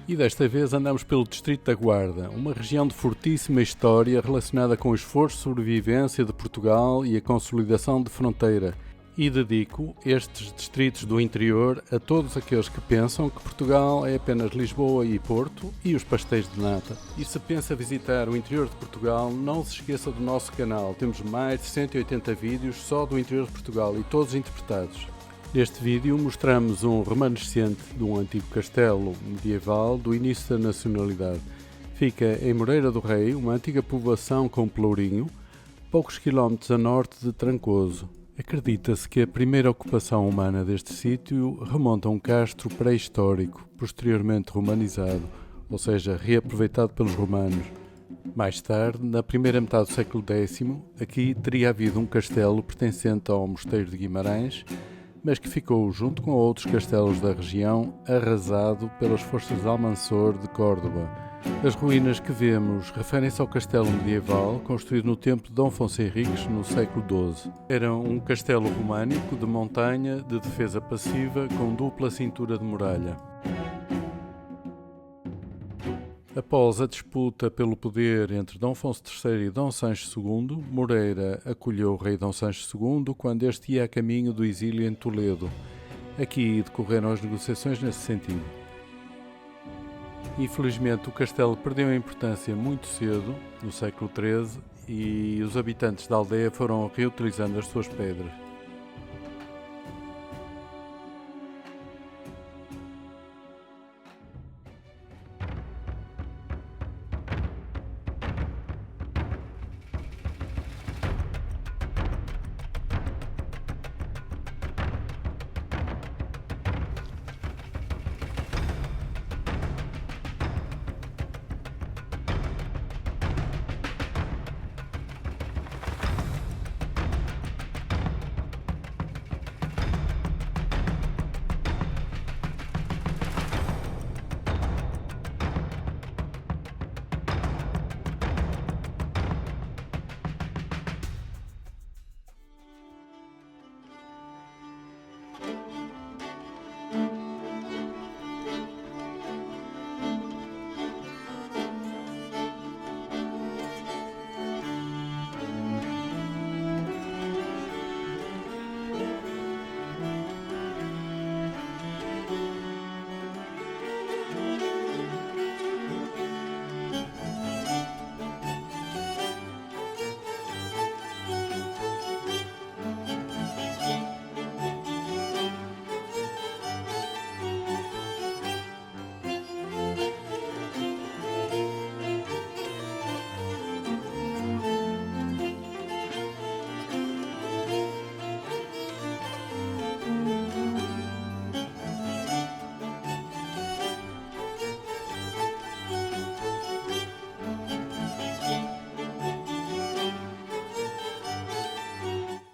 E desta vez andamos pelo Distrito da Guarda, uma região de fortíssima história relacionada com o esforço de sobrevivência de Portugal e a consolidação de fronteira. E dedico estes distritos do interior a todos aqueles que pensam que Portugal é apenas Lisboa e Porto e os pastéis de nata. E se pensa visitar o interior de Portugal, não se esqueça do nosso canal. Temos mais de 180 vídeos só do interior de Portugal e todos interpretados. Neste vídeo mostramos um remanescente de um antigo castelo medieval do início da nacionalidade. Fica em Moreira do Rei, uma antiga povoação com Pelourinho, poucos quilómetros a norte de Trancoso. Acredita-se que a primeira ocupação humana deste sítio remonta a um castro pré-histórico, posteriormente romanizado, ou seja, reaproveitado pelos romanos. Mais tarde, na primeira metade do século X, aqui teria havido um castelo pertencente ao Mosteiro de Guimarães, mas que ficou, junto com outros castelos da região, arrasado pelas forças de Almansor de Córdoba. As ruínas que vemos referem-se ao castelo medieval, construído no tempo de Dom Afonso Henriques, no século XII. Era um castelo românico de montanha, de defesa passiva, com dupla cintura de muralha. Após a disputa pelo poder entre Dom Afonso III e Dom Sancho II, Moreira acolheu o rei Dom Sancho II quando este ia a caminho do exílio em Toledo. Aqui decorreram as negociações nesse sentido. Infelizmente, o castelo perdeu a importância muito cedo, no século XIII, e os habitantes da aldeia foram reutilizando as suas pedras.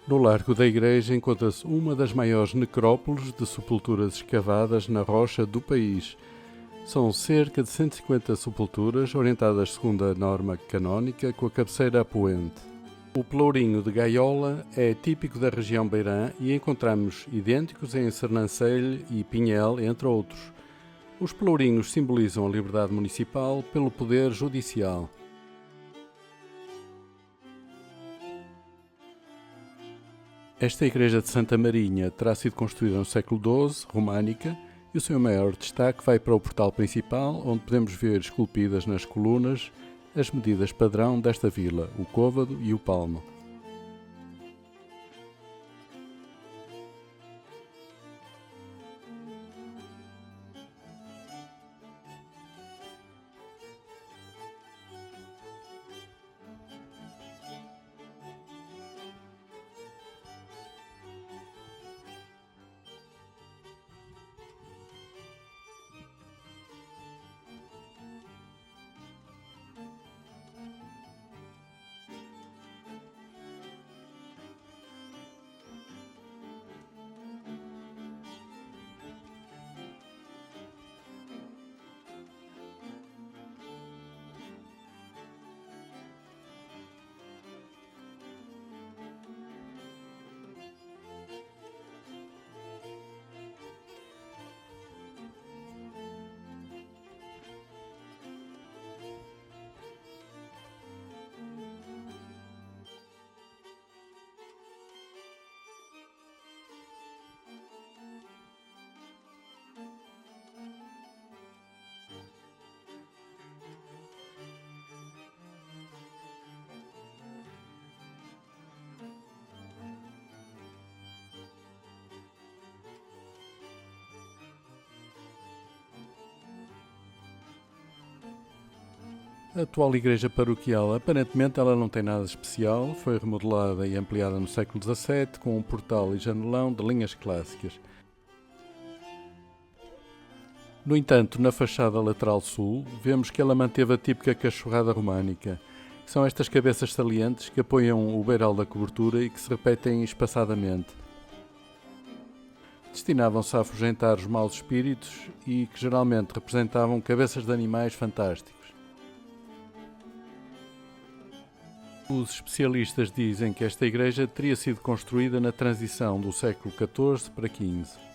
No largo da igreja encontra-se uma das maiores necrópoles de sepulturas escavadas na rocha do país. São cerca de 150 sepulturas orientadas segundo a norma canónica, com a cabeceira a poente. O pelourinho de gaiola é típico da região beirã e encontramos idênticos em Sernancelho e Pinhel, entre outros. Os pelourinhos simbolizam a liberdade municipal pelo poder judicial. Esta igreja de Santa Marinha terá sido construída no século XII, românica, e o seu maior destaque vai para o portal principal, onde podemos ver esculpidas nas colunas as medidas padrão desta vila, o côvado e o palmo. A atual igreja paroquial, aparentemente ela não tem nada especial, foi remodelada e ampliada no século XVII com um portal e janelão de linhas clássicas. No entanto, na fachada lateral sul, vemos que ela manteve a típica cachorrada românica, que são estas cabeças salientes que apoiam o beiral da cobertura e que se repetem espaçadamente. Destinavam-se a afugentar os maus espíritos e que geralmente representavam cabeças de animais fantásticos. Os especialistas dizem que esta igreja teria sido construída na transição do século XIV para XV.